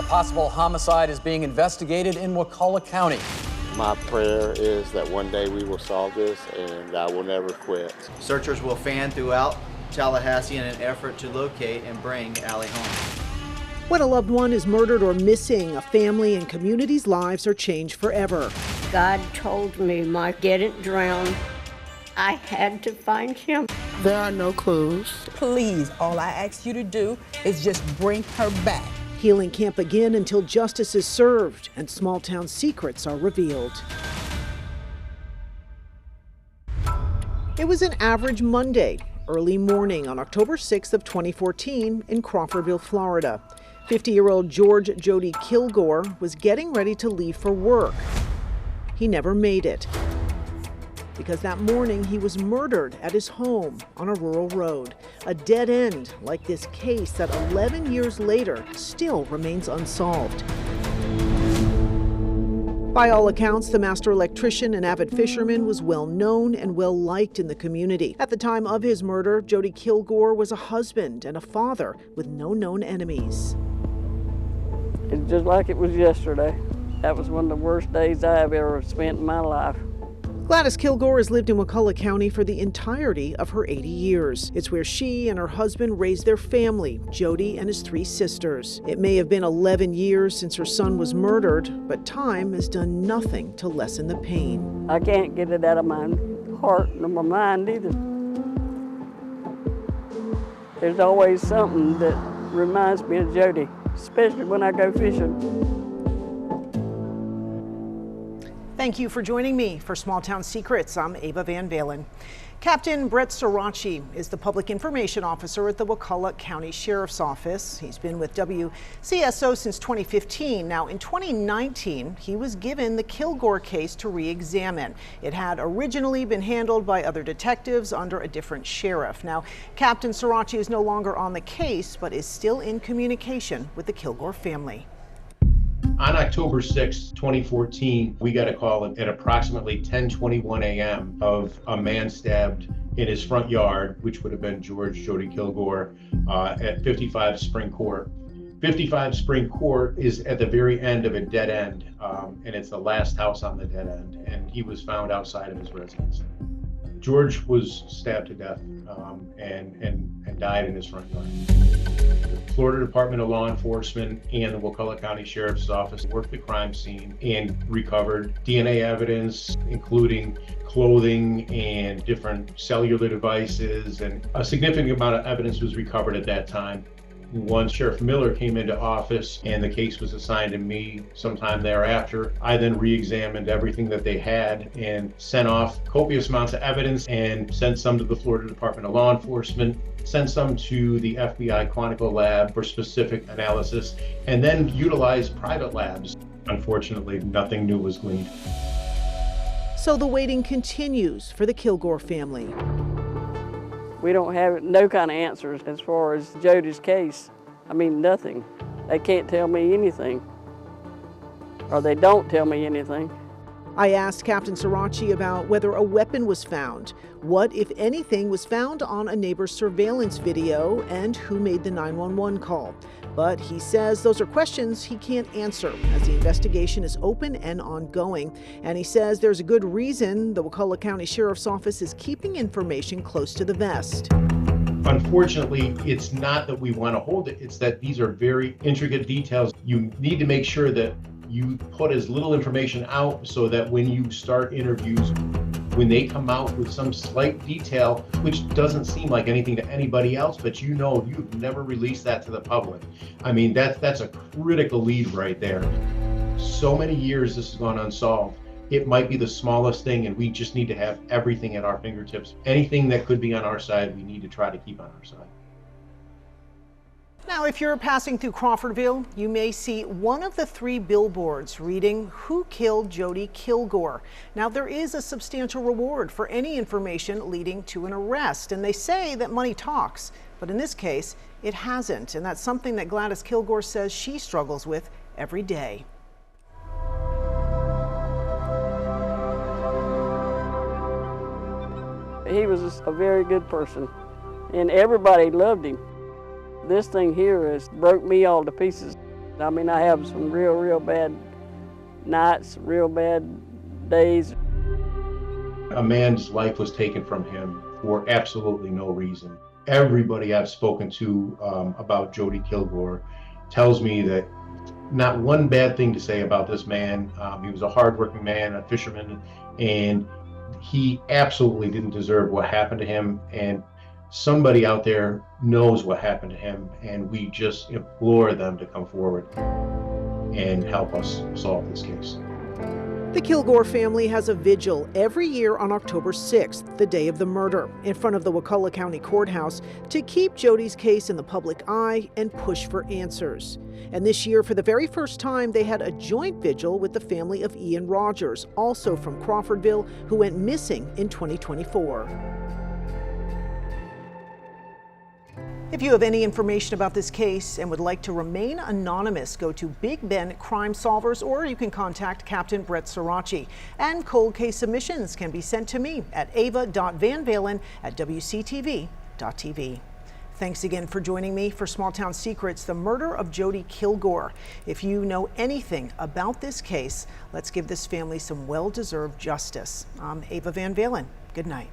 possible homicide is being investigated in Wakulla County. My prayer is that one day we will solve this and I will never quit. Searchers will fan throughout Tallahassee in an effort to locate and bring Allie home. When a loved one is murdered or missing, a family and community's lives are changed forever. God told me, Mike didn't drown. I had to find him. There are no clues. Please, all I ask you to do is just bring her back. Healing can't begin until justice is served and small-town secrets are revealed. It was an average Monday, early morning on October 6th of 2014 in Crawfordville, Florida. 50-year-old George Jody Kilgore was getting ready to leave for work. He never made it, because that morning he was murdered at his home on a rural road. A dead end like this case that 11 years later still remains unsolved. By all accounts, the master electrician and avid fisherman was well known and well liked in the community. At the time of his murder, Jody Kilgore was a husband and a father with no known enemies. It's just like it was yesterday. That was one of the worst days I've ever spent in my life. Gladys Kilgore has lived in Wakulla County for the entirety of her 80 years. It's where she and her husband raised their family, Jody and his 3 sisters. It may have been 11 years since her son was murdered, but time has done nothing to lessen the pain. I can't get it out of my heart nor my mind either. There's always something that reminds me of Jody, especially when I go fishing. Thank you for joining me for Small Town Secrets. I'm Ava Van Valen. Captain Brett Sirachi is the Public Information Officer at the Wakulla County Sheriff's Office. He's been with WCSO since 2015. Now, in 2019, he was given the Kilgore case to re-examine. It had originally been handled by other detectives under a different sheriff. Now, Captain Sirachi is no longer on the case, but is still in communication with the Kilgore family. On October 6, 2014, we got a call at approximately 10:21 a.m. of a man stabbed in his front yard, which would have been George Jody Kilgore, at 55 Spring Court. 55 Spring Court is at the very end of a dead end, and it's the last house on the dead end, and he was found outside of his residence. George was stabbed to death and died in his front yard. The Florida Department of Law Enforcement and the Wakulla County Sheriff's Office worked the crime scene and recovered DNA evidence, including clothing and different cellular devices, and a significant amount of evidence was recovered at that time. Once Sheriff Miller came into office and the case was assigned to me sometime thereafter, I then re-examined everything that they had and sent off copious amounts of evidence and sent some to the Florida Department of Law Enforcement, sent some to the FBI Quantico lab for specific analysis, and then utilized private labs. Unfortunately, nothing new was gleaned. So the waiting continues for the Kilgore family. We don't have no kind of answers as far as Jody's case. I mean, nothing. They can't tell me anything, or they don't tell me anything. I asked Captain Sirachi about whether a weapon was found, what, if anything, was found on a neighbor's surveillance video, and who made the 911 call. But he says those are questions he can't answer as the investigation is open and ongoing. And he says there's a good reason the Wakulla County Sheriff's Office is keeping information close to the vest. Unfortunately, it's not that we want to hold it, it's that these are very intricate details. You need to make sure that you put as little information out so that when you start interviews, when they come out with some slight detail, which doesn't seem like anything to anybody else, but you know you've never released that to the public. I mean, that's a critical lead right there. So many years this has gone unsolved. It might be the smallest thing, and we just need to have everything at our fingertips. Anything that could be on our side, we need to try to keep on our side. Now, if you're passing through Crawfordville, you may see one of the 3 billboards reading, "Who killed Jody Kilgore?" Now, there is a substantial reward for any information leading to an arrest, and they say that money talks, but in this case, it hasn't, and that's something that Gladys Kilgore says she struggles with every day. He was a very good person, and everybody loved him. This thing here has broke me all to pieces. I mean, I have some real bad nights, real bad days. A man's life was taken from him for absolutely no reason. Everybody I've spoken to about Jody Kilgore tells me that not one bad thing to say about this man. He was a hardworking man, a fisherman, and he absolutely didn't deserve what happened to him. And somebody out there knows what happened to him, and we just implore them to come forward and help us solve this case. The Kilgore family has a vigil every year on October 6th, the day of the murder, in front of the Wakulla County Courthouse to keep Jody's case in the public eye and push for answers. And this year, for the very first time, they had a joint vigil with the family of Ian Rogers, also from Crawfordville, who went missing in 2024. If you have any information about this case and would like to remain anonymous, go to Big Ben Crime Solvers, or you can contact Captain Brett Sirachi. And cold case submissions can be sent to me at ava.vanvalen@wctv.tv. Thanks again for joining me for Small Town Secrets, the murder of Jody Kilgore. If you know anything about this case, let's give this family some well-deserved justice. I'm Ava Van Valen. Good night.